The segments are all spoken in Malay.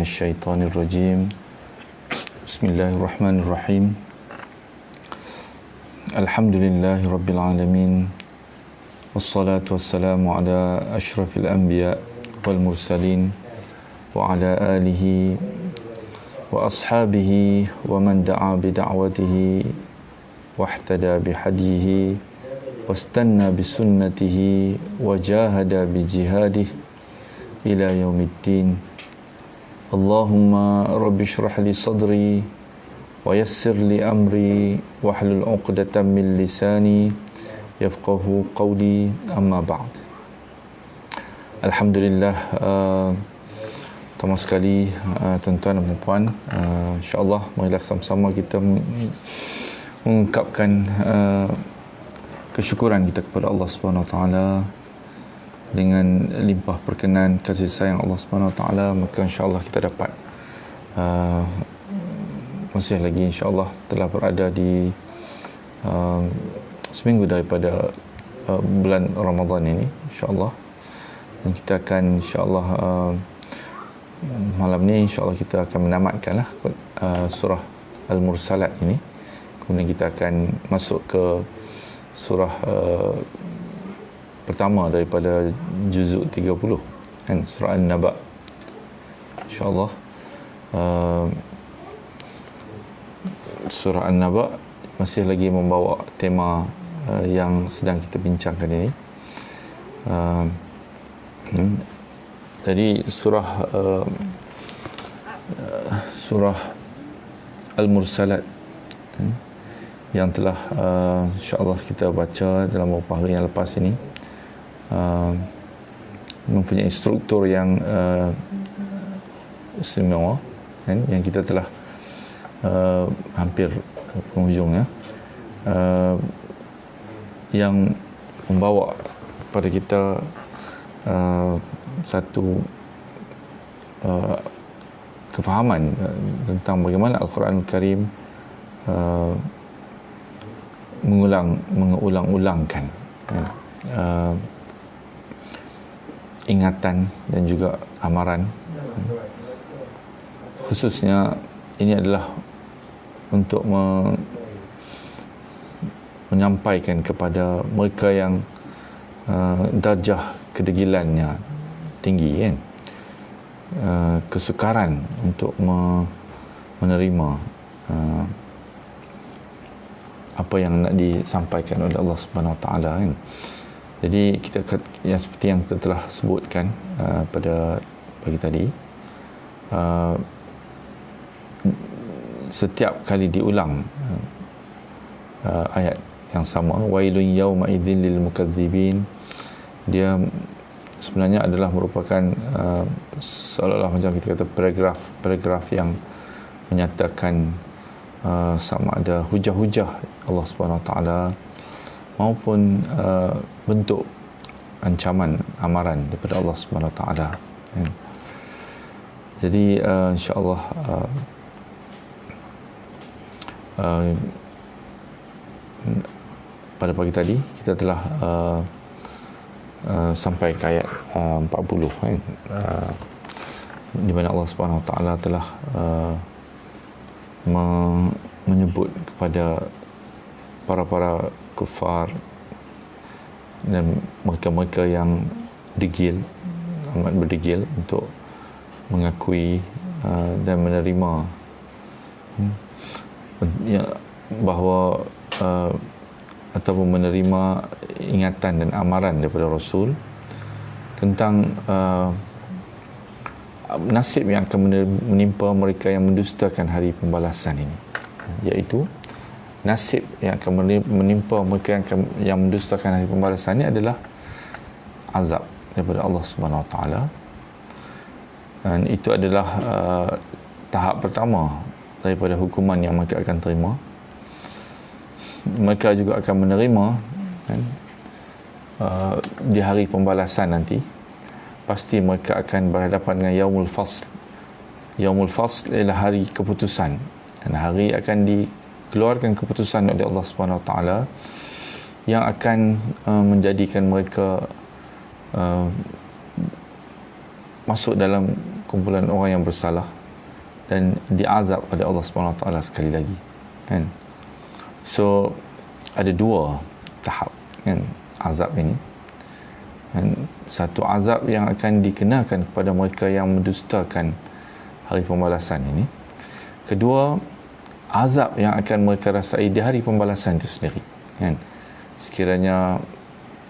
minasyaitonirrajim. Bismillahirrahmanirrahim. Alhamdulillahi rabbil alamin. Wassalatu wassalamu ala asyrafil anbiya wal mursalin wa ala alihi wa ashabihi wa man da'a bi da'watihi wahtada bi hadihi wastanna bi sunnatihi wa jahada bi jihadihi ila yaumiddin. Allahumma rabbi shrah li sadri wa yassir li amri wahlul 'uqdatam min lisani yafqahu qawli, amma ba'd. Alhamdulillah, pertama sekali tuan-tuan dan puan, insya-Allah marilah sama-sama kita mengungkapkan kesyukuran kita kepada Allah Subhanahu Wa Taala. Dengan limpah perkenan kasih sayang Allah Subhanahu Wa Taala, maka insya-Allah kita dapat masih lagi insya-Allah telah berada di seminggu daripada bulan Ramadan ini, insya-Allah. Dan kita akan insya-Allah malam ni insya-Allah kita akan menamatkanlah surah Al-Mursalat ini. Kemudian kita akan masuk ke surah pertama daripada juzuk 30 kan, surah An-Naba, insya-Allah. Surah An-Naba masih lagi membawa tema yang sedang kita bincangkan ini. Jadi surah Al-Mursalat yang telah insya-Allah kita baca dalam beberapa hari yang lepas ini, mempunyai struktur yang istimewa kan, yang kita telah hampir penghujungnya, yang membawa pada kita satu kefahaman tentang bagaimana Al-Quranul Karim mengulang-ulangkan ingatan dan juga amaran. Khususnya ini adalah untuk menyampaikan kepada mereka yang darjah kedegilannya tinggi kan, kesukaran untuk menerima apa yang nak disampaikan oleh Allah Subhanahu Wa Taala kan. Jadi kita yang seperti yang kita telah sebutkan pada pagi tadi, setiap kali diulang ayat yang sama, wailun yauma idzil lil mukadzibin, dia sebenarnya adalah merupakan seolah-olah macam kita kata paragraf yang menyatakan sama ada hujah-hujah Allah Subhanahu Wa Taala maupun bentuk ancaman, amaran daripada Allah Subhanahu Wa Taala. Jadi insya-Allah pada pagi tadi kita telah sampai ke ayat 40 kan, di mana Allah Subhanahu Wa Taala telah menyebut kepada para kufar dan mereka-mereka yang degil, amat berdegil untuk mengakui dan menerima bahawa ataupun menerima ingatan dan amaran daripada Rasul tentang nasib yang akan menimpa mereka yang mendustakan hari pembalasan ini, iaitu nasib yang akan menimpa mereka yang mendustakan hari pembalasan ini adalah azab daripada Allah Subhanahu Wa Taala. Dan itu adalah tahap pertama daripada hukuman yang mereka akan terima. Mereka juga akan menerima kan, di hari pembalasan nanti pasti mereka akan berhadapan dengan Yaumul Fasl. Yaumul Fasl ialah hari keputusan, dan hari akan dikeluarkan keputusan oleh Allah Subhanahu Wa Taala yang akan menjadikan mereka masuk dalam kumpulan orang yang bersalah dan diazab oleh Allah Subhanahu Wa Taala sekali lagi, kan? So ada dua tahap, kan, azab ini. Dan satu azab yang akan dikenakan kepada mereka yang mendustakan hari pembalasan ini. Kedua, azab yang akan mereka rasai di hari pembalasan itu sendiri, kan? Sekiranya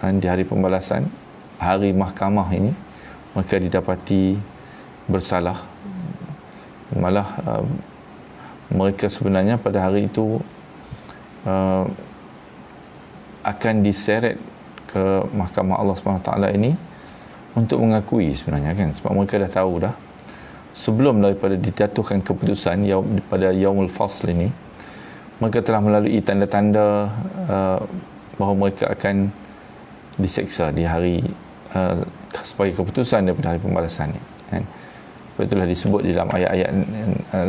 di hari pembalasan, hari mahkamah ini, mereka didapati bersalah, malah mereka sebenarnya pada hari itu akan diseret ke mahkamah Allah SWT ini untuk mengakui sebenarnya, kan? Sebab mereka dah tahu dah sebelum daripada dijatuhkan keputusan pada Yaumul Fasl ini, mereka telah melalui tanda-tanda bahawa mereka akan diseksa di hari sebagai keputusan daripada hari pembalasan ni, kan? Itulah disebut di dalam ayat-ayat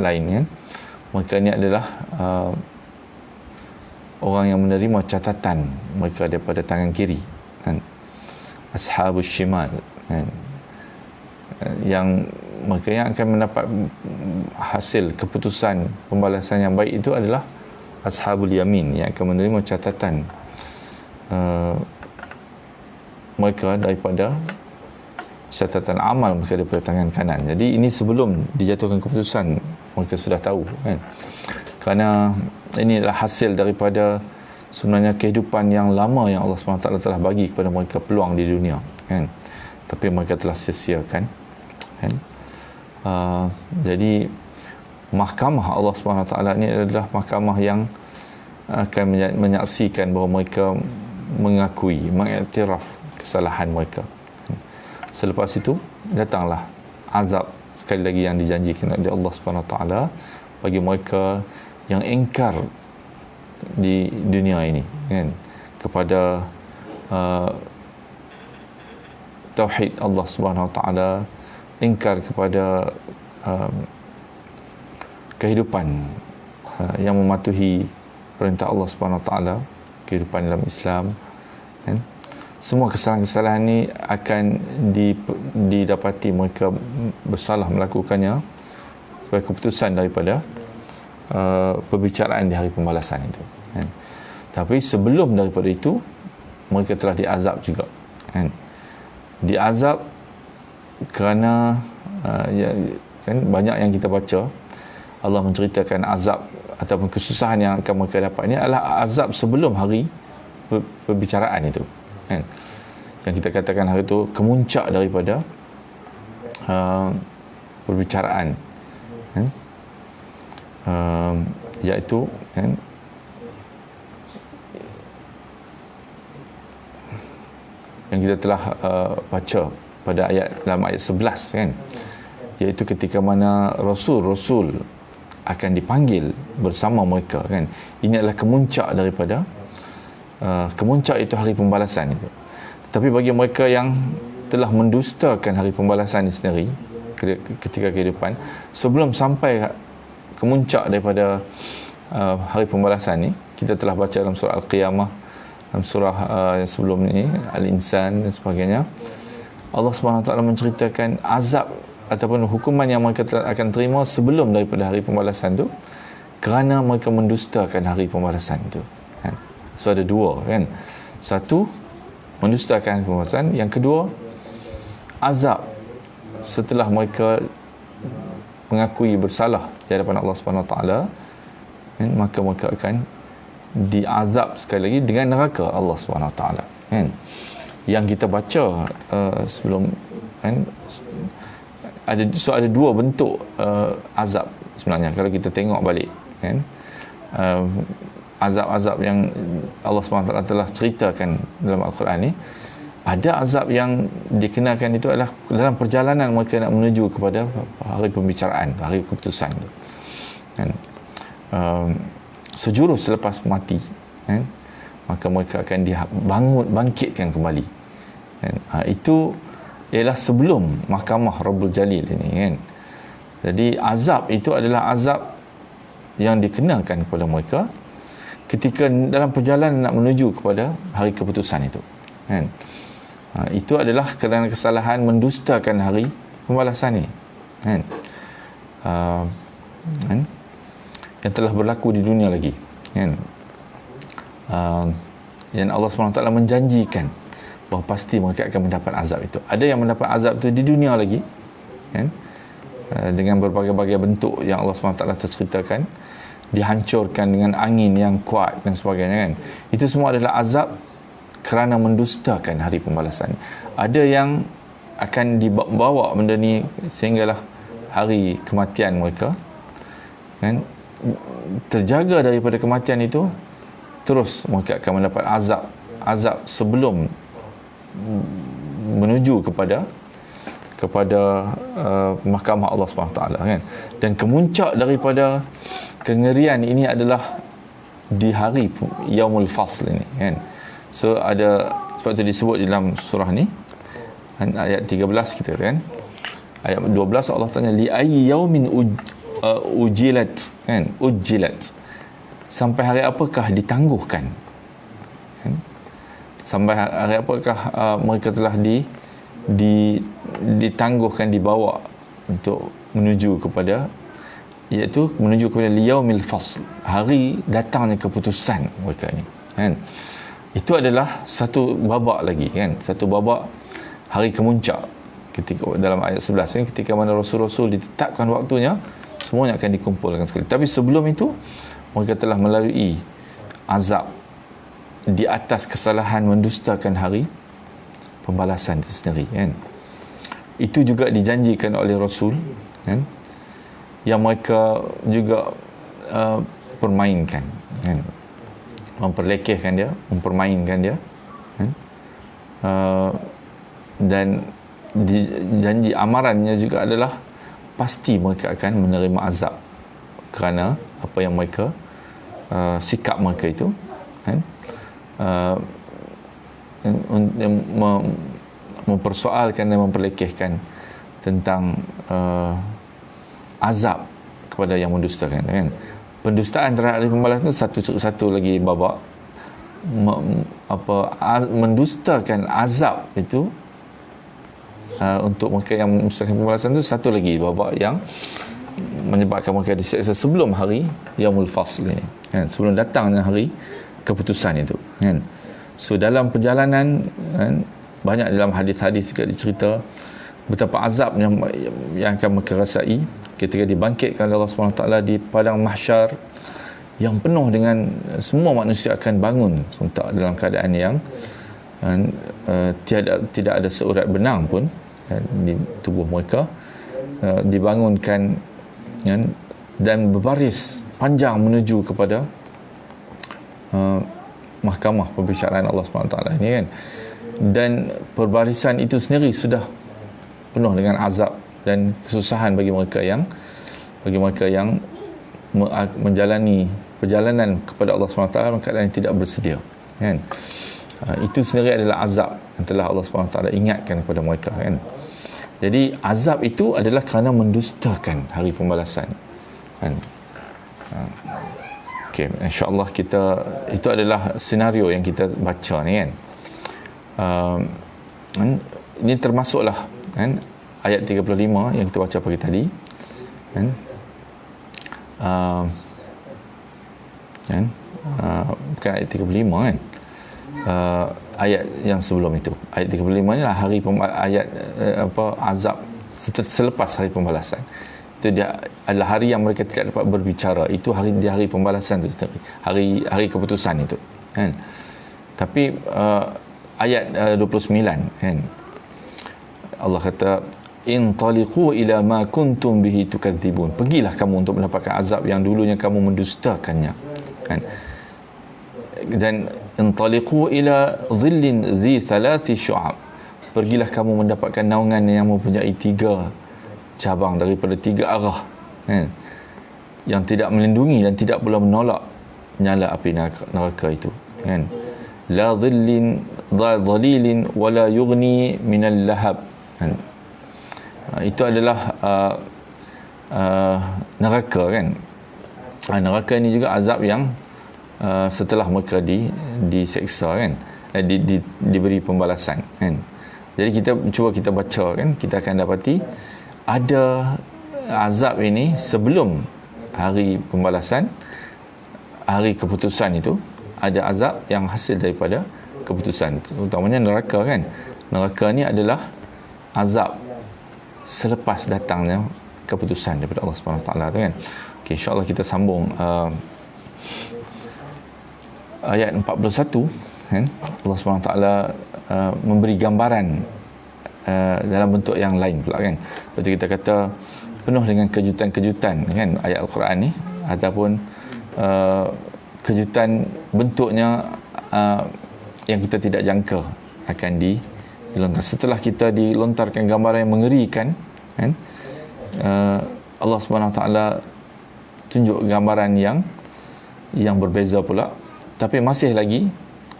lain, kan? Mereka ni adalah orang yang menerima catatan mereka daripada tangan kiri, kan? Ashabus shimal, kan? Yang mereka yang akan mendapat hasil keputusan pembalasan yang baik itu adalah ashabul yamin, yang akan menerima catatan mereka daripada catatan amal mereka daripada tangan kanan. Jadi ini sebelum dijatuhkan keputusan mereka sudah tahu, kan? Kerana ini adalah hasil daripada sebenarnya kehidupan yang lama yang Allah SWT telah bagi kepada mereka peluang di dunia, kan? Tapi mereka telah sia-siakan, kan? Jadi mahkamah Allah SWT ini adalah mahkamah yang akan menyaksikan bahawa mereka mengakui, mengiktiraf kesalahan mereka. Selepas itu datanglah azab sekali lagi yang dijanjikan oleh Allah Subhanahu Wa Taala bagi mereka yang ingkar di dunia ini, kan, kepada tauhid Allah Subhanahu Wa Taala, ingkar kepada kehidupan yang mematuhi perintah Allah Subhanahu Wa Taala, kehidupan dalam Islam, kan? Semua kesalahan-kesalahan ini akan didapati mereka bersalah melakukannya sebagai keputusan daripada perbicaraan di hari pembalasan itu, kan? Tapi sebelum daripada itu mereka telah diazab juga, kan? Diazab kerana kan banyak yang kita baca Allah menceritakan azab ataupun kesusahan yang akan mereka dapat ini adalah azab sebelum hari perbicaraan itu, kan? Yang kita katakan hari itu kemuncak daripada perbicaraan, kan? Iaitu, kan, yang kita telah baca pada dalam ayat 11, kan, iaitu ketika mana rasul-rasul akan dipanggil bersama mereka, kan? Ini adalah kemuncak daripada kemuncak itu hari pembalasan itu. Tapi bagi mereka yang telah mendustakan hari pembalasan ini sendiri ketika kehidupan, sebelum sampai kemuncak daripada hari pembalasan ini, kita telah baca dalam surah Al-Qiyamah, dalam surah yang sebelum ini Al-Insan dan sebagainya, Allah SWT menceritakan azab ataupun hukuman yang mereka akan terima sebelum daripada hari pembalasan itu kerana mereka mendustakan hari pembalasan itu, kan? So ada dua, kan? Satu, mendustakan hari pembalasan. Yang kedua, azab setelah mereka mengakui bersalah di hadapan Allah Subhanahu Wa Taala, kan? Maka mereka akan diazab sekali lagi dengan neraka Allah Subhanahu Wa Taala, kan? Yang kita baca sebelum, kan, ada dua bentuk azab sebenarnya kalau kita tengok balik, kan? Azab-azab yang Allah SWT telah ceritakan dalam Al-Quran ni, ada azab yang dikenakan itu adalah dalam perjalanan mereka nak menuju kepada hari pembicaraan, hari keputusan, kan? Sejurus selepas mati, kan, maka mereka akan bangkitkan kembali, kan? Itu ialah sebelum mahkamah Rabbul Jalil ini, kan? Jadi azab itu adalah azab yang dikenakan kepada mereka ketika dalam perjalanan nak menuju kepada hari keputusan itu, kan? Itu adalah kerana kesalahan mendustakan hari pembalasan ini, kan. Kan, yang telah berlaku di dunia lagi, kan. Dan Allah SWT menjanjikan bahawa pasti mereka akan mendapat azab itu. Ada yang mendapat azab itu di dunia lagi, kan, dengan berbagai-bagai bentuk yang Allah SWT terceritakan, dihancurkan dengan angin yang kuat dan sebagainya, kan. Itu semua adalah azab kerana mendustakan hari pembalasan. Ada yang akan dibawa benda ni sehinggalah hari kematian mereka, kan, terjaga daripada kematian itu, terus mereka akan mendapat azab sebelum menuju kepada mahkamah Allah SWT, kan. Dan kemuncak daripada kengerian ini adalah di hari Yaumul Fasl ini, kan. So ada, sebab itu disebut di dalam surah ni, ayat 13 kita, kan. Ayat 12 Allah tanya li ayyi yaumin ujilat, kan, ujilat, sampai hari apakah ditangguhkan, kan? Sampai hari apakah mereka telah ditangguhkan, dibawa untuk menuju kepada, iaitu menuju kepada liyaumil fasl, hari datangnya keputusan mereka ni, kan. Itu adalah satu babak lagi, kan, satu babak hari kemuncak, ketika dalam ayat 11 ni, ketika mana rasul-rasul ditetapkan waktunya, semuanya akan dikumpulkan sekali. Tapi sebelum itu mereka telah melalui azab di atas kesalahan mendustakan hari pembalasan itu sendiri, kan. Itu juga dijanjikan oleh Rasul, kan, yang mereka juga permainkan, kan, memperlekehkan dia, mempermainkan dia, kan. Dan janji amarannya juga adalah pasti mereka akan menerima azab kerana apa yang mereka sikap mereka itu, kan, mempersoalkan dan memperlekehkan tentang azab kepada yang mendustakan, kan. Pendustaan terhadap pembalasan itu satu lagi babak. Mendustakan azab itu untuk mereka yang mendustakan pembalasan itu satu lagi babak yang menyebabkan mereka diseksa sebelum hari Yaumul Fasl ini, kan, sebelum datangnya hari keputusan itu, kan. So dalam perjalanan, kan, banyak dalam hadis-hadis juga dicerita betapa azab yang akan mereka rasai ketika dibangkitkan oleh Allah SWT di padang mahsyar yang penuh dengan semua manusia akan bangun serentak dalam keadaan yang tidak ada seurat benang pun, kan, di tubuh mereka, dibangunkan, kan, dan berbaris panjang menuju kepada mahkamah pembicaraan Allah SWT ini, kan. Dan perbarisan itu sendiri sudah penuh dengan azab dan kesusahan bagi mereka yang menjalani perjalanan kepada Allah SWT dalam keadaan yang tidak bersedia, kan. Itu sendiri adalah azab yang telah Allah SWT ingatkan kepada mereka, kan. Jadi azab itu adalah kerana mendustakan hari pembalasan, kan. Okey, insya-Allah itu adalah senario yang kita baca ni, kan. Ini termasuklah, kan, ayat 35 yang kita baca pagi tadi, kan. Bukan ayat 35, kan. Ayat yang sebelum itu, ayat 35 ni lah azab selepas hari pembalasan. Itu dia adalah hari yang mereka tidak dapat berbicara. Itu hari pembalasan itu sendiri, hari keputusan itu, kan. Tapi ayat 29, kan, Allah kata intaliqu ila ma kuntum bihi tukadzibun, pergilah kamu untuk mendapatkan azab yang dulunya kamu mendustakannya, kan. Dan intaliqu ila dhillin dhi thalathi syu'ab, pergilah kamu mendapatkan naungan yang mempunyai 3 cabang daripada 3 arah, kan, yang tidak melindungi dan tidak pula menolak nyala api neraka itu, kan. La dhillin dhalilin wala yughni minal lahab, kan. Itu adalah neraka, kan. Neraka ini juga azab yang setelah mereka diseksa, kan, diberi pembalasan, kan. Jadi kita cuba kita baca, kan, kita akan dapati ada azab ini sebelum hari pembalasan, hari keputusan itu, ada azab yang hasil daripada keputusan, utamanya neraka kan. Neraka ni adalah azab selepas datangnya keputusan daripada Allah Subhanahu Wa Taala tu kan. Okay, insya-Allah kita sambung ayat 41 kan. Allah Subhanahu Wa Taala memberi gambaran dalam bentuk yang lain pula kan. Seperti kita kata penuh dengan kejutan-kejutan kan ayat Al-Quran ni, ataupun kejutan bentuknya yang kita tidak jangka akan dilontar. Setelah kita dilontarkan gambaran yang mengerikan kan, Allah Subhanahu Wa Taala tunjuk gambaran yang berbeza pula, tapi masih lagi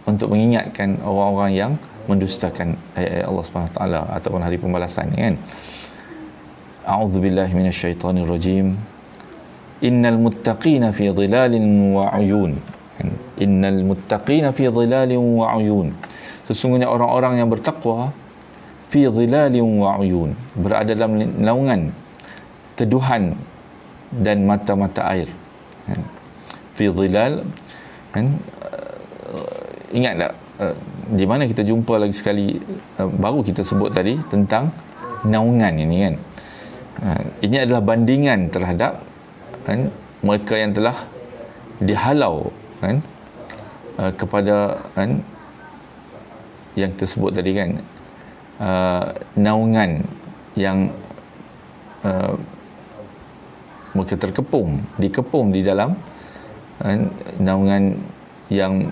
untuk mengingatkan orang-orang yang mendustakan ayat-ayat Allah Subhanahu Wa Taala ataupun hari pembalasan ni kan. A'udzubillahi minasyaitonir rajim. Innal muttaqina fi dhilalin wa 'uyun. Innal muttaqina fi dhilalin wa 'uyun. Sesungguhnya orang-orang yang bertakwa fi dhilalin wa 'uyun, berada dalam naungan teduhan dan mata-mata air. Fi dhilal kan, ingat tak di mana kita jumpa lagi sekali, baru kita sebut tadi tentang naungan ini kan. Ini adalah bandingan terhadap kan, mereka yang telah dihalau kan, kepada kan, yang tersebut tadi kan, naungan yang mereka dikepung di dalam naungan yang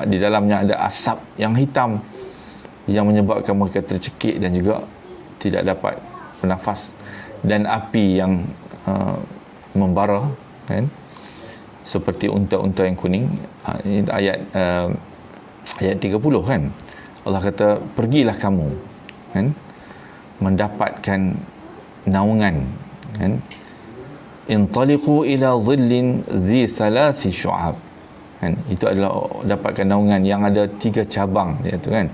di dalamnya ada asap yang hitam yang menyebabkan mereka tercekik dan juga tidak dapat bernafas, dan api yang membara kan, seperti unta-unta yang kuning. Ini ayat 30 kan. Allah kata pergilah kamu kan, mendapatkan naungan kan, intaliqu ila dhillin dhi thalathi syu'ab kan. Itu adalah dapatkan naungan yang ada 3 cabang iaitu kan,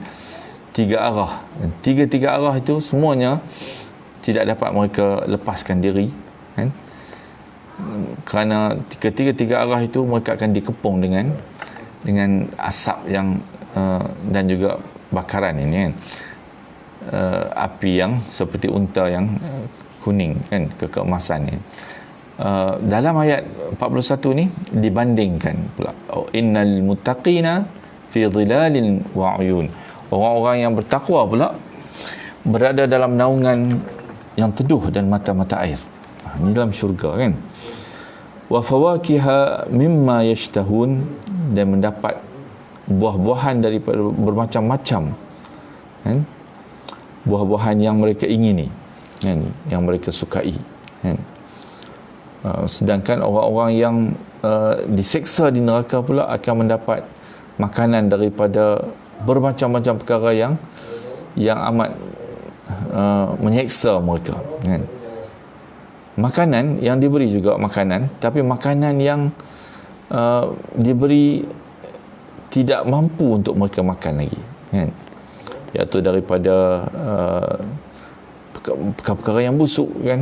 3 arah. Tiga-tiga arah itu semuanya tidak dapat mereka lepaskan diri kan, kerana tiga arah itu mereka akan dikepung dengan asap yang dan juga bakaran ini kan, api yang seperti unta yang kuning kan, keemasan ni. Dalam ayat 41 ni dibandingkan pula, innal muttaqina fi dhilalin wa 'uyun, orang-orang yang bertakwa pula berada dalam naungan yang teduh dan mata-mata air. Ini dalam syurga kan. Wa fawakiha mimma yashtahun, dan mendapat buah-buahan daripada bermacam-macam kan, buah-buahan yang mereka ingini kan, yang mereka sukai kan. Sedangkan orang-orang yang diseksa di neraka pula akan mendapat makanan daripada bermacam-macam perkara yang amat menyeksa mereka kan. Makanan yang diberi juga makanan, tapi makanan yang diberi tidak mampu untuk mereka makan lagi kan, iaitu daripada perkara-perkara yang busuk kan,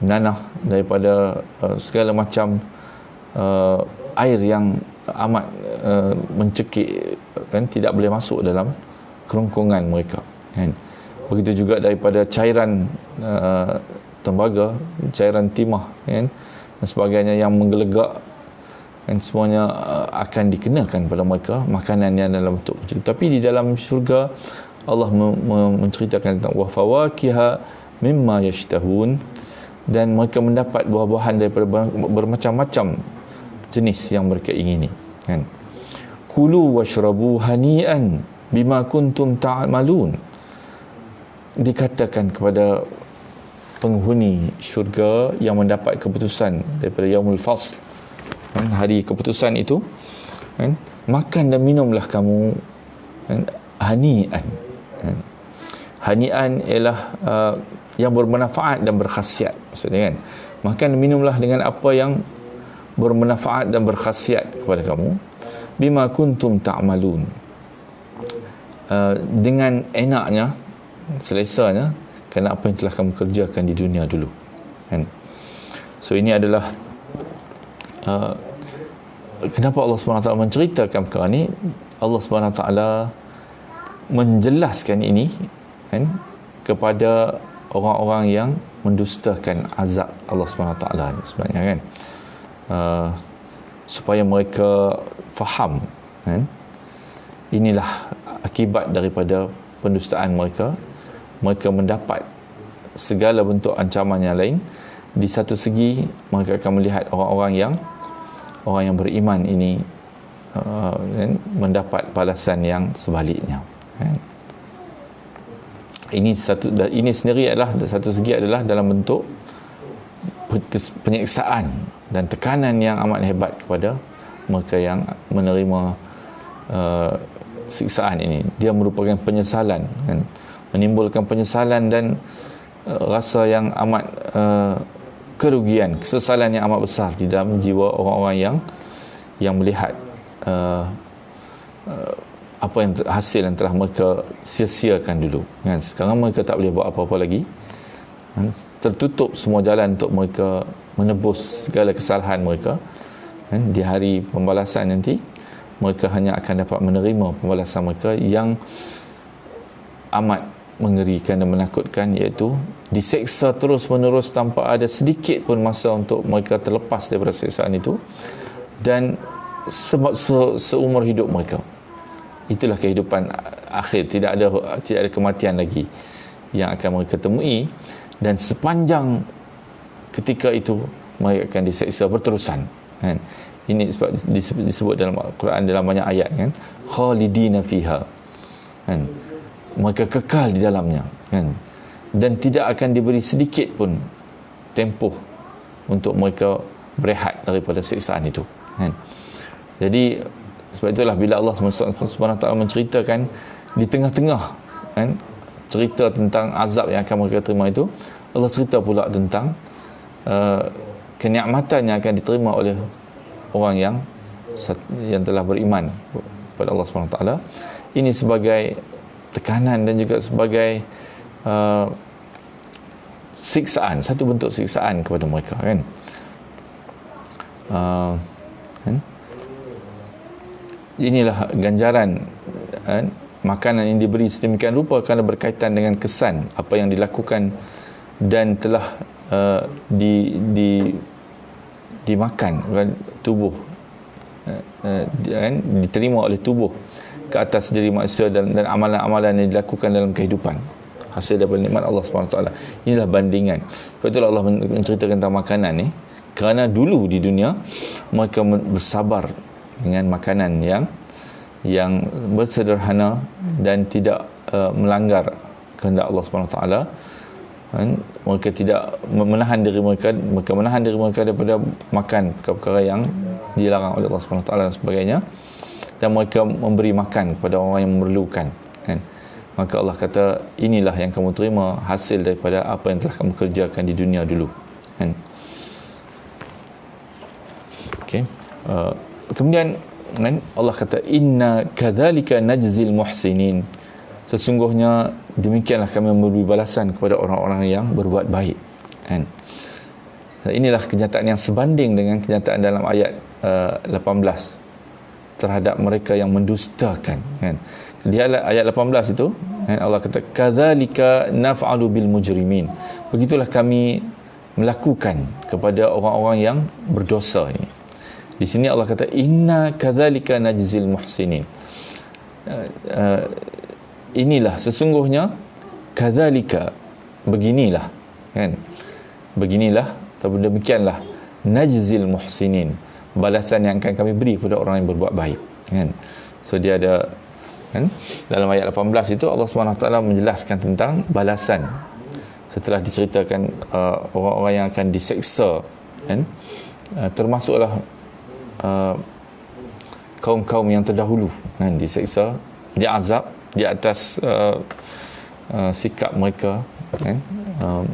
nanah, daripada segala macam air yang amat mencekik kan, tidak boleh masuk dalam kerongkongan mereka kan. Begitu juga daripada cairan tembaga, cairan timah kan, dan sebagainya yang menggelegak kan, semuanya akan dikenakan pada mereka makanan yang dalam bentuk macam itu. Tapi di dalam syurga Allah menceritakan tentang wa fawakiha mimma yashtahun, dan mereka mendapat buah-buahan daripada bermacam-macam jenis yang mereka ingini kan. Kulu washrabu hani'an bima kuntum ta'malun, dikatakan kepada penghuni syurga yang mendapat keputusan daripada yaumul fasl kan, hari keputusan itu kan, makan dan minumlah kamu kan, hani'an kan. Hani'an ialah yang bermanfaat dan berkhasiat, maksudnya kan, makan dan minumlah dengan apa yang bermanfaat dan berkhasiat kepada kamu, bima kuntum ta'malun, dengan enaknya, selesanya kerana apa yang telah kamu kerjakan di dunia dulu, kan? So ini adalah kenapa Allah SWT menceritakan perkara ni. Allah SWT menjelaskan ini, kan, kepada orang-orang yang mendustakan azab Allah SWT ni sebenarnya, kan, supaya mereka faham, kan, inilah akibat daripada pendustaan mereka. Mereka mendapat segala bentuk ancaman yang lain. Di satu segi mereka akan melihat orang yang beriman ini mendapat balasan yang sebaliknya, kan? Ini sendiri adalah satu segi adalah dalam bentuk penyiksaan dan tekanan yang amat hebat kepada mereka yang menerima siksaan ini. Dia merupakan penyesalan, kan? Menimbulkan penyesalan dan rasa yang amat kerugian, kesesalan yang amat besar di dalam jiwa orang-orang yang melihat apa yang hasil yang telah mereka sia-siakan dulu, kan? Sekarang mereka tak boleh buat apa-apa lagi, kan? Tertutup semua jalan untuk mereka menebus segala kesalahan mereka, kan? Di hari pembalasan nanti mereka hanya akan dapat menerima pembalasan mereka yang amat mengerikan dan menakutkan, iaitu diseksa terus-menerus tanpa ada sedikit pun masa untuk mereka terlepas daripada siksaan itu, dan seumur hidup mereka. Itulah kehidupan akhir, tidak ada kematian lagi yang akan mereka temui, dan sepanjang ketika itu mereka akan diseksa berterusan, kan? Ini sebab disebut dalam Al-Quran dalam banyak ayat, kan, khalidina fiha, kan, mereka kekal di dalamnya, kan, dan tidak akan diberi sedikit pun tempoh untuk mereka berehat daripada siksaan itu, kan. Jadi sebab itulah bila Allah SWT menceritakan di tengah-tengah, kan, cerita tentang azab yang akan mereka terima itu, Allah cerita pula tentang kenikmatan yang akan diterima oleh orang yang telah beriman kepada Allah SWT. Ini sebagai tekanan dan juga sebagai siksaan, satu bentuk siksaan kepada mereka, kan. Inilah ganjaran, kan, makanan yang diberi sedemikian rupa kerana berkaitan dengan kesan apa yang dilakukan dan telah dimakan, kan, tubuh, kan, diterima oleh tubuh ke atas diri manusia dan amalan-amalan yang dilakukan dalam kehidupan hasil daripada nikmat Allah SWT. Inilah bandingan. Sebab itulah Allah menceritakan tentang makanan ni, kerana dulu di dunia mereka bersabar dengan makanan yang bersederhana dan tidak melanggar kehendak Allah SWT. Mereka tidak menahan diri mereka daripada makan perkara yang dilarang oleh Allah SWT dan sebagainya, dan mereka memberi makan kepada orang yang memerlukan, kan. Maka Allah kata, inilah yang kamu terima hasil daripada apa yang telah kamu kerjakan di dunia dulu, kan. Okey. Kemudian, kan, Allah kata, inna kadzalika najzil muhsinin, sesungguhnya demikianlah kami memberi balasan kepada orang-orang yang berbuat baik, kan. Inilah kenyataan yang sebanding dengan kenyataan dalam ayat 18 terhadap mereka yang mendustakan, kan. Di ayat 18 itu, kan, Allah kata kadzalika naf'alu bil mujrimin, begitulah kami melakukan kepada orang-orang yang berdosa ini. Di sini Allah kata inna kadzalika najzil muhsinin, inilah sesungguhnya, kadzalika beginilah, kan, beginilah atau demikianlah, najzil muhsinin, balasan yang akan kami beri kepada orang yang berbuat baik, kan. So dia ada, kan, dalam ayat 18 itu Allah SWT menjelaskan tentang balasan setelah diceritakan orang-orang yang akan diseksa, kan, termasuklah kaum-kaum yang terdahulu, kan, diseksa, diazab di atas sikap mereka, kan,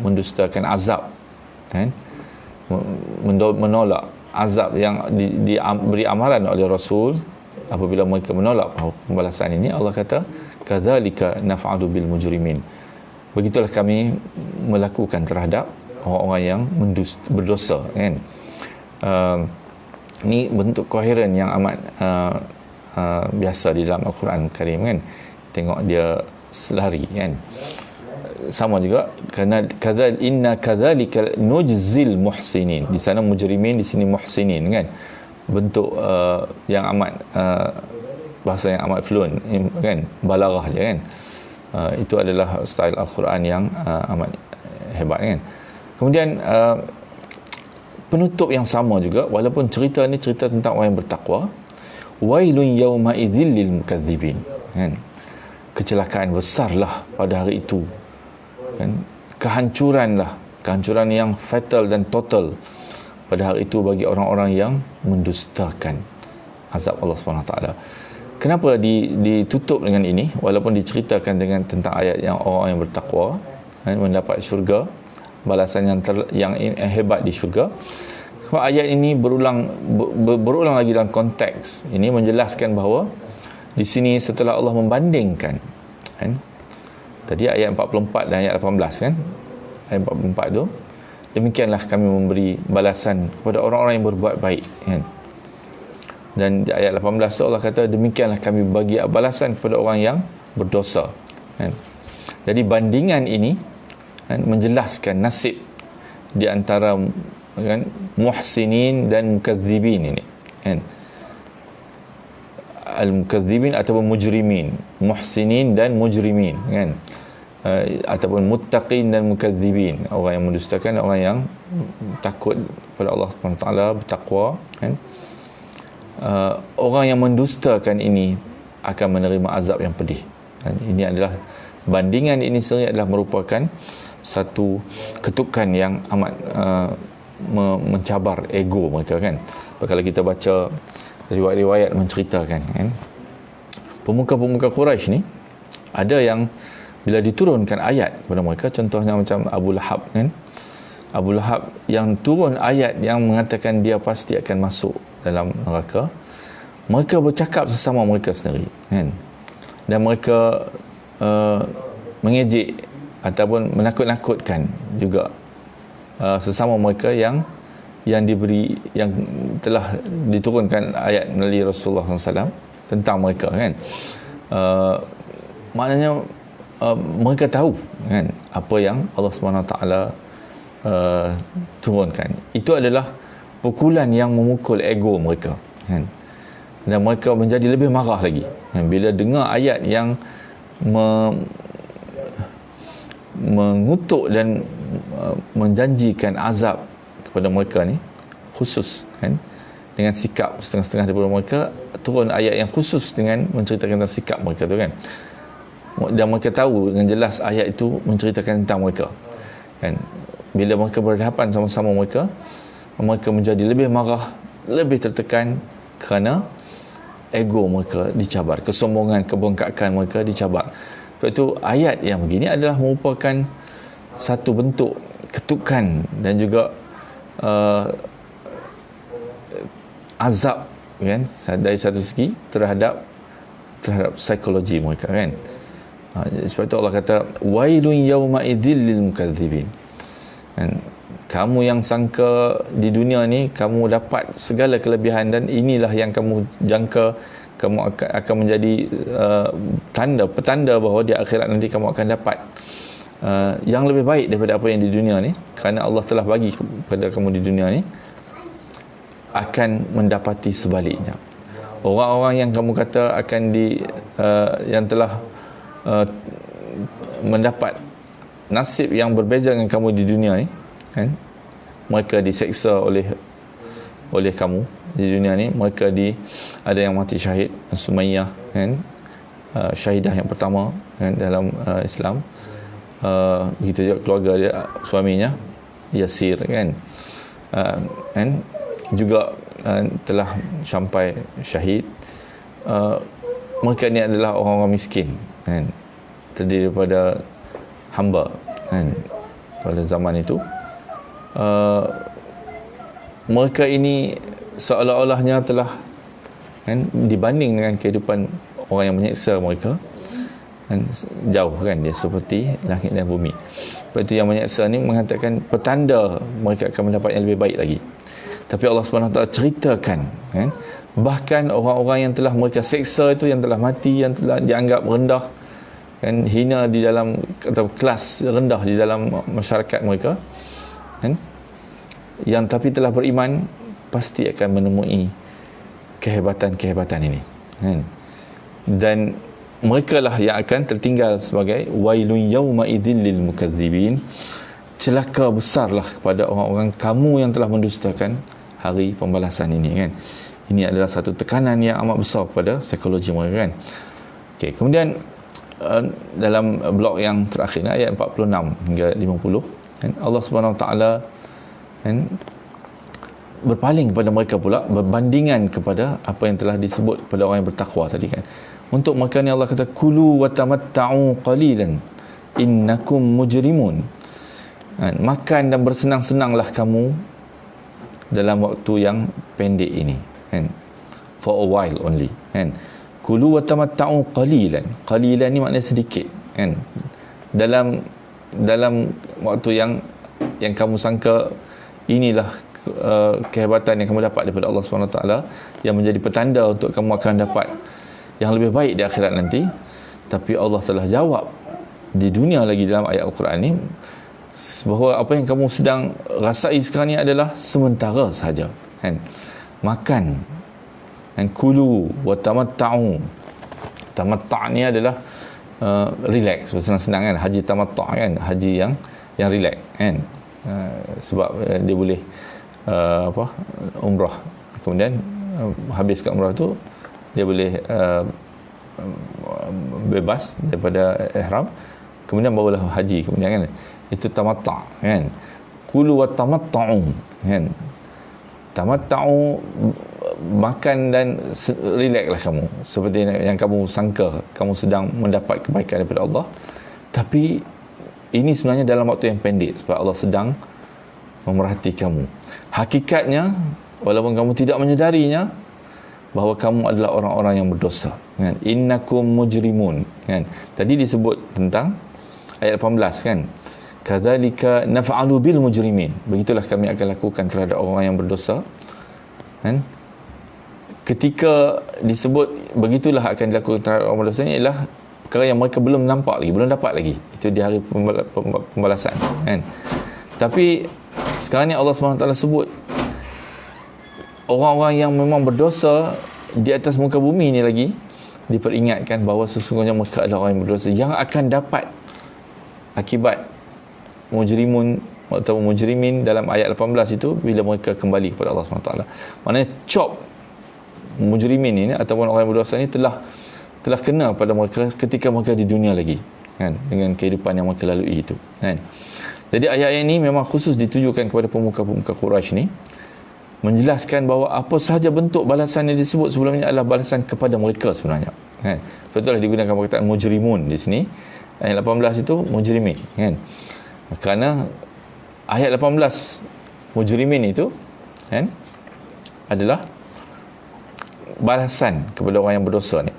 mendustakan azab, kan, menolak azab yang diberi amaran oleh Rasul. Apabila mereka menolak pembalasan ini, Allah kata kadzalika naf'alu bil mujrimin, begitulah kami melakukan terhadap orang-orang yang berdosa, kan. Ni bentuk koheren yang amat biasa di dalam Al-Quran Karim, kan. Tengok dia selari, kan. Sama juga kerana inna kadzalika nujzil muhsinin. Di sana mujrimin, di sini muhsinin, kan. Bentuk yang amat bahasa yang amat fluent, kan, balaghah dia, kan. Itu adalah style Al-Quran yang amat hebat, kan. Kemudian penutup yang sama juga, walaupun cerita ni cerita tentang orang yang bertakwa, wailun yauma idzil lil mukadzibin, kan. Kecelakaan besarlah pada hari itu, kan. Kehancuran yang fatal dan total pada hari itu bagi orang-orang yang mendustakan azab Allah SWT. Kenapa ditutup dengan ini, walaupun diceritakan dengan tentang ayat yang orang yang bertakwa, kan, mendapat syurga, balasan yang hebat di syurga. Sebab ayat ini berulang lagi dalam konteks ini, menjelaskan bahawa di sini setelah Allah membandingkan, kan, tadi ayat 44 dan ayat 18, kan, ayat 44 tu, demikianlah kami memberi balasan kepada orang-orang yang berbuat baik, kan. Dan di ayat 18 tu Allah kata demikianlah kami bagi balasan kepada orang yang berdosa, kan. Jadi bandingan ini, kan, menjelaskan nasib di antara, kan, muhsinin dan mukadzibin ini, kan. Al-mukadzibin ataupun mujrimin, muhsinin dan mujrimin, kan. Ataupun muttaqin dan mukadzibin, orang yang mendustakan, orang yang takut pada Allah SWT, bertakwa, kan. Orang yang mendustakan ini akan menerima azab yang pedih, kan. Ini adalah bandingan ini sendiri adalah merupakan satu ketukan yang amat mencabar ego mereka, kan. Kalau kita baca riwayat-riwayat menceritakan, kan, pemuka-pemuka Quraisy ni ada yang bila diturunkan ayat kepada mereka, contohnya macam Abu Lahab, kan. Abu Lahab yang turun ayat yang mengatakan dia pasti akan masuk dalam neraka, mereka bercakap sesama mereka sendiri, kan. Dan mereka mengejek ataupun menakut-nakutkan juga sesama mereka yang telah diturunkan ayat melalui Rasulullah SAW tentang mereka, kan. Maknanya mereka tahu, kan, apa yang Allah SWT turunkan. Itu adalah pukulan yang memukul ego mereka, kan. Dan mereka menjadi lebih marah lagi, kan, bila dengar ayat yang mengutuk dan menjanjikan azab kepada mereka ni khusus, kan, dengan sikap setengah-setengah daripada mereka, turun ayat yang khusus dengan menceritakan tentang sikap mereka tu, kan. Dan mereka tahu dengan jelas ayat itu menceritakan tentang mereka, kan. Bila mereka berhadapan sama-sama mereka menjadi lebih marah, lebih tertekan kerana ego mereka dicabar, kesombongan, kebongkakan mereka dicabar. Sebab itu ayat yang begini adalah merupakan satu bentuk ketukan dan juga azab, kan, dari satu segi terhadap psikologi mereka, kan. Sebab itu Allah kata wailun yauma idzil lil mukadzibin, kan. Kamu yang sangka di dunia ni kamu dapat segala kelebihan dan inilah yang kamu jangka kamu akan menjadi petanda bahawa di akhirat nanti kamu akan dapat yang lebih baik daripada apa yang di dunia ni, kerana Allah telah bagi kepada kamu di dunia ni, akan mendapati sebaliknya. Orang-orang yang kamu kata akan yang telah mendapat nasib yang berbeza dengan kamu di dunia ni, kan, mereka diseksa oleh kamu di dunia ni. Mereka ada yang mati syahid, Sumayyah, kan, syahidah yang pertama, kan, dalam Islam. Begitu juga keluarga dia, suaminya Yasir, kan, kan, juga telah sampai syahid. Mereka ni adalah orang-orang miskin, kan, terdiri daripada hamba, kan, pada zaman itu. Mereka ini seolah-olahnya telah, kan, dibanding dengan kehidupan orang yang menyeksa mereka, kan, jauh kan, dia seperti langit dan bumi. Sebab itu yang menyeksa ni mengatakan petanda mereka akan mendapat yang lebih baik lagi. Tapi Allah SWT ceritakan kan, bahkan orang-orang yang telah mereka seksa itu, yang telah mati, yang telah dianggap rendah kan, hina di dalam, atau kelas rendah di dalam masyarakat mereka kan, yang tapi telah beriman, pasti akan menemui kehebatan-kehebatan ini kan. Dan mereka lah yang akan tertinggal sebagai wailun yauma idzil lil mukadzibin, celaka besarlah kepada orang-orang kamu yang telah mendustakan hari pembalasan ini kan. Ini adalah satu tekanan yang amat besar kepada psikologi mereka kan. Okey, kemudian dalam blok yang terakhir ayat 46 hingga 50 kan, Allah Subhanahu Wa Taala kan berpaling kepada mereka pula, berbandingan kepada apa yang telah disebut kepada orang yang bertakwa tadi kan. Untuk mereka ni Allah kata kulu wa tamatta'u qalilan innakum mujrimun. Makan dan bersenang-senanglah kamu dalam waktu yang pendek ini kan, for a while only kan. Kulu wa tamatta'u qalilan, qalilan ni maknanya sedikit kan, dalam waktu yang kamu sangka inilah kehebatan yang kamu dapat daripada Allah SWT, yang menjadi petanda untuk kamu akan dapat yang lebih baik di akhirat nanti. Tapi Allah telah jawab di dunia lagi dalam ayat Al-Quran ni, bahawa apa yang kamu sedang rasai sekarang ni adalah sementara sahaja kan. Makan dan kulu wa tamatta'u. Tamatta' ni adalah relax, senang-senang kan, haji tamatta' kan, haji yang relax kan. Sebab dia boleh umrah, kemudian habis kat umrah tu dia boleh bebas daripada ihram, kemudian barulah haji kemudian kan. Itu tamatta' kan. Kulu wa tamatta'u kan. Tamatta'u, makan dan relaxlah kamu seperti yang kamu sangka kamu sedang mendapat kebaikan daripada Allah. Tapi ini sebenarnya dalam waktu yang pendek, sebab Allah sedang memerhati kamu. Hakikatnya, walaupun kamu tidak menyedarinya, bahawa kamu adalah orang-orang yang berdosa kan. Innakum mujrimun kan. Tadi disebut tentang ayat 18 kan, kadzalika naf'alu bil mujrimin, begitulah kami akan lakukan terhadap orang yang berdosa kan. Ketika disebut begitulah akan dilakukan terhadap orang berdosa, ini adalah perkara yang mereka belum nampak lagi, belum dapat lagi, itu di hari pembalasan kan. Tapi sekarang ni Allah SWT sebut orang-orang yang memang berdosa di atas muka bumi ni lagi diperingatkan bahawa sesungguhnya mereka adalah orang yang berdosa yang akan dapat akibat mujrimun atau mujrimin dalam ayat 18 itu bila mereka kembali kepada Allah SWT. Maknanya cop mujrimin ini ataupun orang yang berdosa ini telah kena pada mereka ketika mereka di dunia lagi kan, dengan kehidupan yang mereka lalui itu kan. Jadi ayat ini memang khusus ditujukan kepada pemuka-pemuka Quraisy ni, menjelaskan bahawa apa sahaja bentuk balasan yang disebut sebelum ini adalah balasan kepada mereka sebenarnya kan. Betullah digunakan perkataan mujrimun di sini. Ayat 18 itu mujrimin kan, kerana ayat 18 mujrimin itu kan adalah balasan kepada orang yang berdosa ni.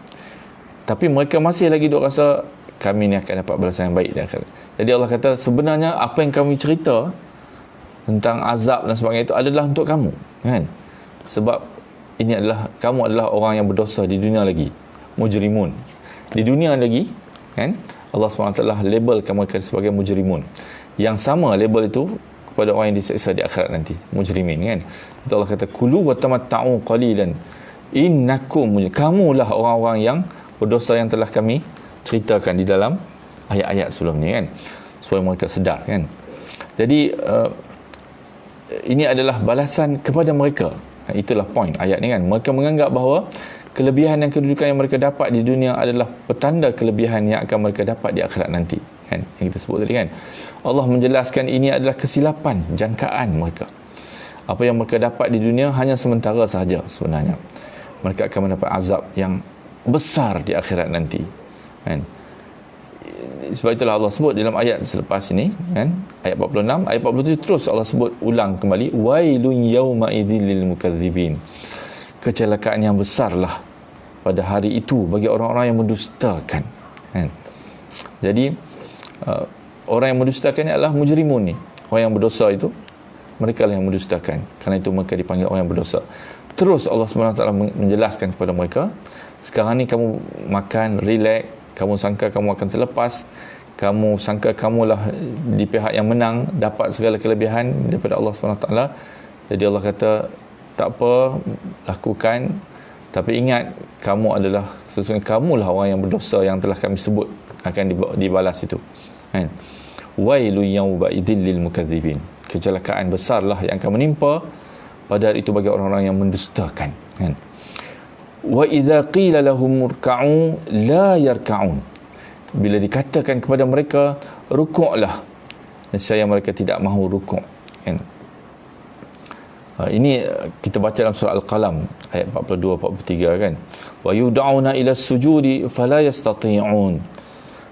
Tapi mereka masih lagi duk rasa kami ni akan dapat balasan yang baik di akhirat. Jadi Allah kata sebenarnya apa yang kami cerita tentang azab dan sebagainya itu adalah untuk kamu kan. Sebab ini adalah, kamu adalah orang yang berdosa di dunia lagi, mujrimun. Di dunia lagi kan, Allah SWT labelkan mereka sebagai mujrimun. Yang sama label itu kepada orang yang diseksa di akhirat nanti, mujrimin kan. Itu Allah kata kulu wa tamatta'u qalilan innakum, kamulah orang-orang yang berdosa yang telah kami ceritakan di dalam ayat-ayat sebelum ni kan, supaya mereka sedar kan. Jadi ini adalah balasan kepada mereka. Itulah poin ayat ni kan. Mereka menganggap bahawa kelebihan dan kedudukan yang mereka dapat di dunia adalah petanda kelebihan yang akan mereka dapat di akhirat nanti kan, yang kita sebut tadi kan. Allah menjelaskan ini adalah kesilapan jangkaan mereka. Apa yang mereka dapat di dunia hanya sementara sahaja sebenarnya. Mereka akan mendapat azab yang besar di akhirat nanti kan. Sebab itulah Allah sebut dalam ayat selepas ini kan, ayat 46, ayat 47 terus Allah sebut ulang kembali wailun yauma idzil lil mukadzibin, kecelakaan yang besarlah pada hari itu bagi orang-orang yang mendustakan kan. Jadi orang yang mendustakan ni adalah mujrimun ni. Orang yang berdosa itu, mereka lah yang mendustakan. Kerana itu mereka dipanggil orang yang berdosa. Terus Allah SWT menjelaskan kepada mereka, sekarang ni kamu makan, relax, kamu sangka kamu akan terlepas, kamu sangka kamulah di pihak yang menang, dapat segala kelebihan daripada Allah SWT. Jadi Allah kata, tak apa, lakukan, tapi ingat, kamu adalah, sesungguhnya kamulah orang yang berdosa yang telah kami sebut akan dibalas itu. Kan? Wailu yawma idzil lil mukadzibin. Kecelakaan besarlah yang akan menimpa pada hari itu bagi orang-orang yang mendustakan. Kan? Wa idza qila lahum murka'u la yarka'un. Bila dikatakan kepada mereka rukuklah, nescaya mereka tidak mahu rukuk. Kan? Ini kita baca dalam surah Al-Qalam ayat 42 43 kan. Wa yud'auna ila sujudi fala yastati'un.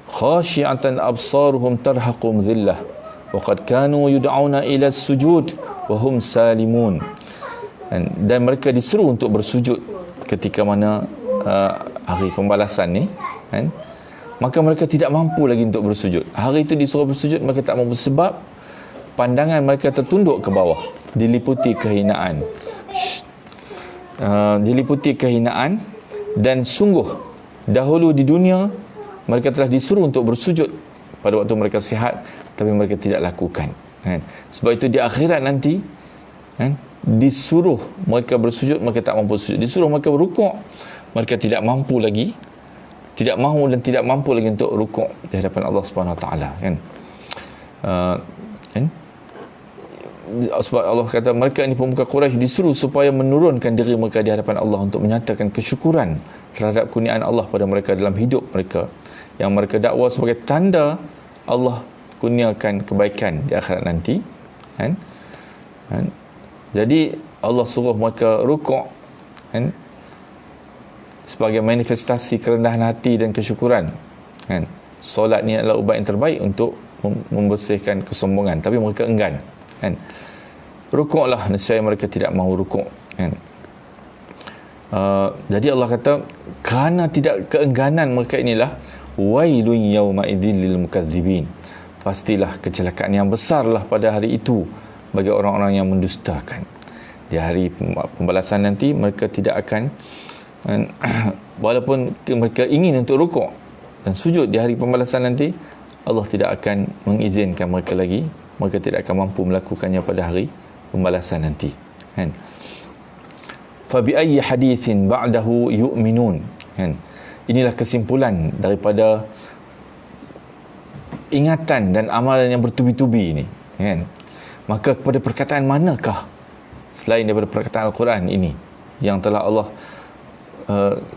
Khashi'atan absaruhum tarhaqum dhillah wa qad kanu yud'auna ila sujud wa hum salimun. Dan mereka disuruh untuk bersujud ketika mana hari pembalasan ni kan, maka mereka tidak mampu lagi untuk bersujud. Hari itu disuruh bersujud, mereka tak mampu sebab pandangan mereka tertunduk ke bawah, diliputi kehinaan. Diliputi kehinaan. Dan sungguh dahulu di dunia mereka telah disuruh untuk bersujud pada waktu mereka sihat, tapi mereka tidak lakukan kan? Sebab itu di akhirat nanti kan, disuruh mereka bersujud, mereka tak mampu bersujud. Disuruh mereka berrukuk, mereka tidak mampu lagi, tidak mahu dan tidak mampu lagi untuk rukuk di hadapan Allah Subhanahu Wa Taala kan? Kan? Sebab Allah kata mereka ini pemuka Quraisy disuruh supaya menurunkan diri mereka di hadapan Allah untuk menyatakan kesyukuran terhadap kurniaan Allah pada mereka dalam hidup mereka, yang mereka dakwa sebagai tanda Allah kurniakan kebaikan di akhirat nanti kan? Kan? Jadi Allah suruh mereka rukuk kan? Sebagai manifestasi kerendahan hati dan kesyukuran kan? Solat ni adalah ubat yang terbaik untuk membersihkan kesombongan, tapi mereka enggan kan? Rukuklah, nescaya mereka tidak mahu rukuk kan? Jadi Allah kata kerana tidak keengganan mereka inilah wailun yawma idzil lil mukadzibin, pastilah kecelakaan yang besarlah pada hari itu bagi orang-orang yang mendustakan. Di hari pembalasan nanti mereka tidak akan walaupun mereka ingin untuk rukuk dan sujud di hari pembalasan nanti, Allah tidak akan mengizinkan mereka lagi. Mereka tidak akan mampu melakukannya pada hari pembalasan nanti kan? Fa bi ayyi hadithin ba'dahu yu'minun kan? Inilah kesimpulan daripada ingatan dan amalan yang bertubi-tubi ini kan? Maka kepada perkataan manakah selain daripada perkataan Al-Quran ini yang telah Allah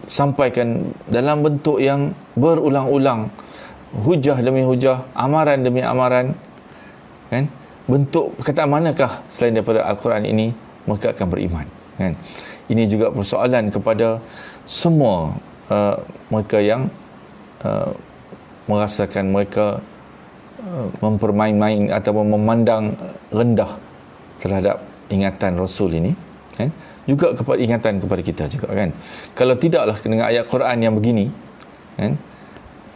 sampaikan dalam bentuk yang berulang-ulang, hujah demi hujah, amaran demi amaran kan? Bentuk perkataan manakah selain daripada Al-Quran ini mereka akan beriman kan? Ini juga persoalan kepada semua mereka yang merasakan mereka mempermain-main ataupun memandang rendah terhadap ingatan Rasul ini kan? Juga kepada ingatan kepada kita juga kan? Kalau tidaklah dengan ayat Quran yang begini kan,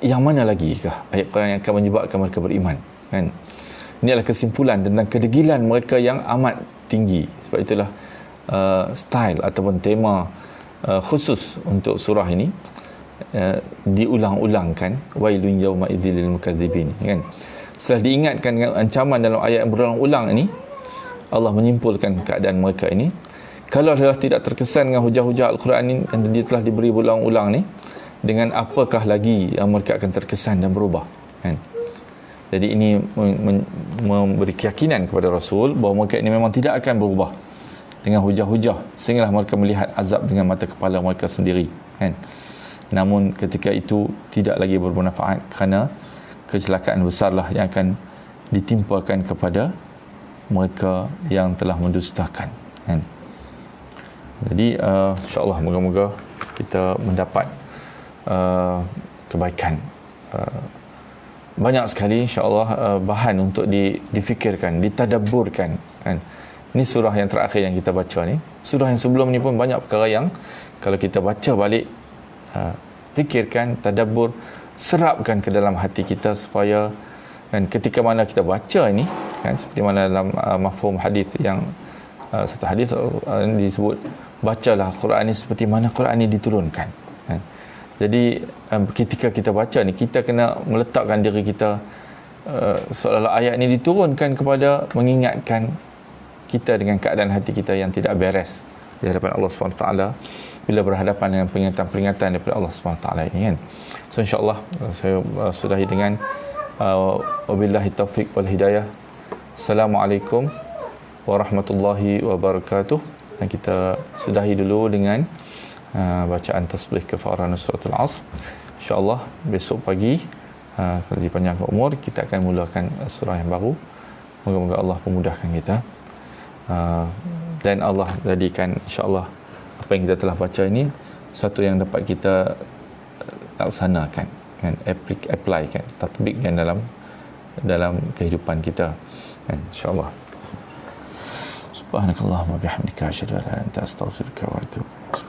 yang mana lagi kah ayat Quran yang akan menyebabkan mereka beriman kan? Ini adalah kesimpulan tentang kedegilan mereka yang amat tinggi. Sebab itulah style ataupun tema khusus untuk surah ini diulang-ulangkan, wailun yawma idzil lil mukadzibin kan? Setelah diingatkan dengan ancaman dalam ayat yang berulang-ulang ini, Allah menyimpulkan keadaan mereka ini. Kalau adalah tidak terkesan dengan hujah-hujah Al-Quran ini yang dia telah diberi berulang-ulang ni, dengan apakah lagi yang mereka akan terkesan dan berubah kan? Jadi ini memberi keyakinan kepada Rasul bahawa mereka ini memang tidak akan berubah dengan hujah-hujah sehinggalah mereka melihat azab dengan mata kepala mereka sendiri kan? Namun ketika itu tidak lagi bermanfaat kerana kecelakaan besarlah yang akan ditimpakan kepada mereka yang telah mendustakan kan? Jadi insya-Allah moga-moga kita mendapat kebaikan, banyak sekali insya-Allah bahan untuk difikirkan, ditadabburkan kan? Ini surah yang terakhir yang kita baca ni. Surah yang sebelum ni pun banyak perkara yang kalau kita baca balik, fikirkan, tadabbur, serapkan ke dalam hati kita supaya, dan ketika mana kita baca ini kan, seperti mana dalam mafhum hadis yang satu hadis disebut, bacalah Quran ini seperti mana Quran ini diturunkan kan. Jadi ketika kita baca ni, kita kena meletakkan diri kita seolah-olah ayat ini diturunkan kepada mengingatkan kita dengan keadaan hati kita yang tidak beres di hadapan Allah SWT bila berhadapan dengan peringatan-peringatan daripada Allah SWT ini kan. So insyaAllah saya sudahi dengan wabillahi taufiq wal hidayah. Assalamualaikum warahmatullahi wabarakatuh. Dan kita sudahi dulu dengan bacaan tasbih kafarah suratul Asr. InsyaAllah besok pagi kalau dipanjangkan umur, kita akan mulakan surah yang baru. Moga-moga Allah memudahkan kita, dan Allah jadikan insyaAllah apa yang kita telah baca ini satu yang dapat kita laksanakan kan, apply kan, tatbikkan dalam kehidupan kita kan, insyaAllah. Subhanakallahumma bihamdika asyhadu an la ilaha illa anta astaghfiruka wa atubu